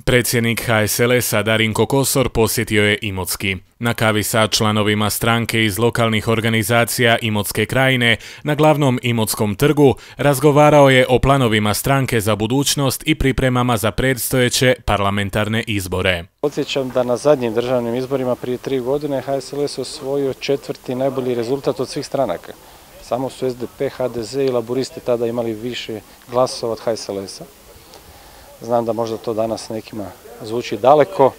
Predsjednik HSLS-a Darinko Kosor posjetio je Imotski. Na kavi sa članovima stranke iz lokalnih organizacija Imotske krajine na glavnom Imotskom trgu razgovarao je o planovima stranke za budućnost i pripremama za predstojeće parlamentarne izbore. Podsjećam da na zadnjim državnim izborima prije 3 godine HSLS osvojio 4. najbolji rezultat od svih stranaka. Samo su SDP, HDZ i Laburisti tada imali više glasova od HSLS-a. Znam da možda to danas nekima zvuči daleko,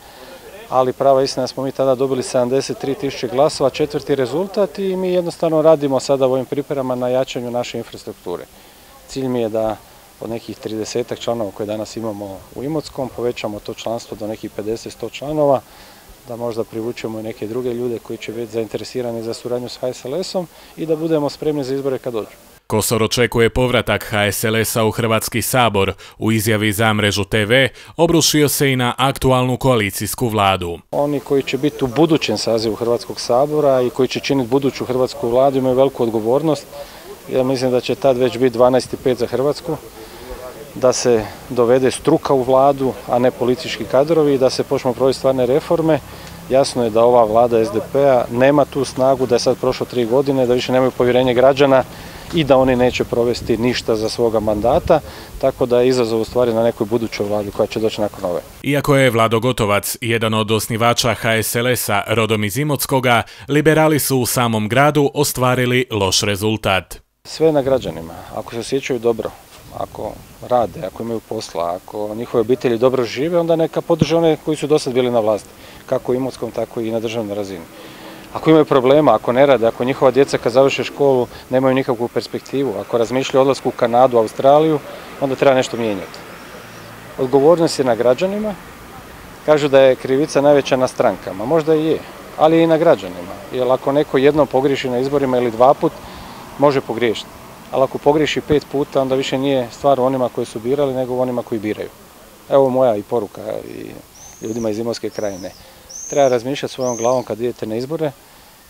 ali prava istina da smo mi tada dobili 73.000 glasova, 4. rezultat i mi jednostavno radimo sada u ovim pripremama na jačanju naše infrastrukture. Cilj mi je da od nekih 30 članova koje danas imamo u Imotskom povećamo to članstvo do nekih 50-100 članova, da možda privučemo i neke druge ljude koji će biti zainteresirani za suradnju s HSLS-om i da budemo spremni za izbore kad dođu. Kosor očekuje povratak HSLS-a u Hrvatski sabor. U izjavi za Mrežu TV obrušio se i na aktualnu koalicijsku vladu. Oni koji će biti u budućem sazivu Hrvatskog sabora i koji će činiti buduću hrvatsku vladu imaju veliku odgovornost. Ja mislim da će tad već biti 12.5 za Hrvatsku, da se dovede struka u vladu, a ne politički kadrovi i da se počnu provesti stvarne reforme. Jasno je da ova vlada SDP-a nema tu snagu, da je sad prošlo 3 godine, da više nemaju povjerenje građana i da oni neće provesti ništa za svoga mandata, tako da je izazov u stvari na nekoj budućoj vladi koja će doći nakon ove. Iako je Vlado Gotovac jedan od osnivača HSLS-a rodom iz Imotskoga, liberali su u samom gradu ostvarili loš rezultat. Sve na građanima. Ako se osjećaju dobro, ako rade, ako imaju posla, ako njihove obitelji dobro žive, onda neka podrže one koji su dosad bili na vlasti, kako u Imotskom, tako i na državnoj razini. Ako imaju problema, ako ne rade, ako njihova djeca kad završe školu nemaju nikakvu perspektivu, ako razmišljaju o odlasku u Kanadu, Australiju, onda treba nešto mijenjati. Odgovornost je na građanima. Kažu da je krivica najveća na strankama, možda i je, ali i na građanima. Jer ako neko jednom pogriješi na izborima ili 2 puta, može pogriješiti. Ali ako pogriješi 5 puta, onda više nije stvar onima koji su birali, nego onima koji biraju. Evo moja i poruka i ljudima iz Imotske krajine. Treba razmišljati svojom glavom kad idete na izbore,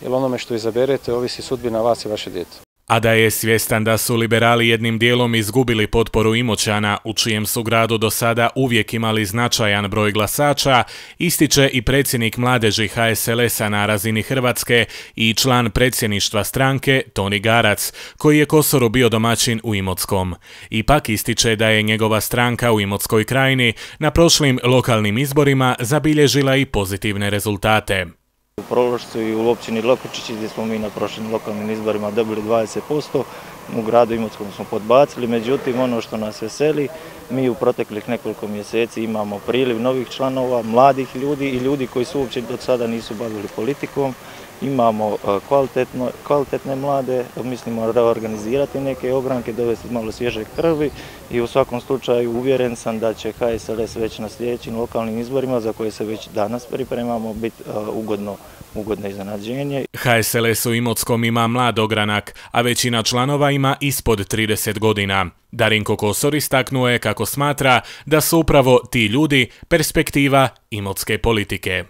jer onome što izaberete ovisi sudbina vas i vaše djece. A da je svjestan da su liberali jednim dijelom izgubili potporu Imoćana, u čijem su gradu do sada uvijek imali značajan broj glasača, ističe i predsjednik mladeži HSLS-a na razini Hrvatske i član predsjedništva stranke Toni Garac, koji je Kosoru bio domaćin u Imotskom. Ipak ističe da je njegova stranka u Imotskoj krajini na prošlim lokalnim izborima zabilježila i pozitivne rezultate. U Prološcu i u općini Lokočići gdje smo mi na prošlim lokalnim izborima dobili 20%, u gradu Imotskom smo podbacili, međutim ono što nas veseli, mi u proteklih nekoliko mjeseci imamo priliv novih članova, mladih ljudi i ljudi koji su uopće do sada nisu bavili politikom. Imamo kvalitetne mlade, mislimo reorganizirati neke ogranke, dovesti malo svježe krvi i u svakom slučaju uvjeren sam da će HSLS već na sljedećim lokalnim izborima, za koje se već danas pripremamo, biti ugodno iznenađenje. HSLS u Imotskom ima mlad ogranak, a većina članova ima ispod 30 godina. Darinko Kosor istaknuo je kako smatra da su upravo ti ljudi perspektiva imotske politike.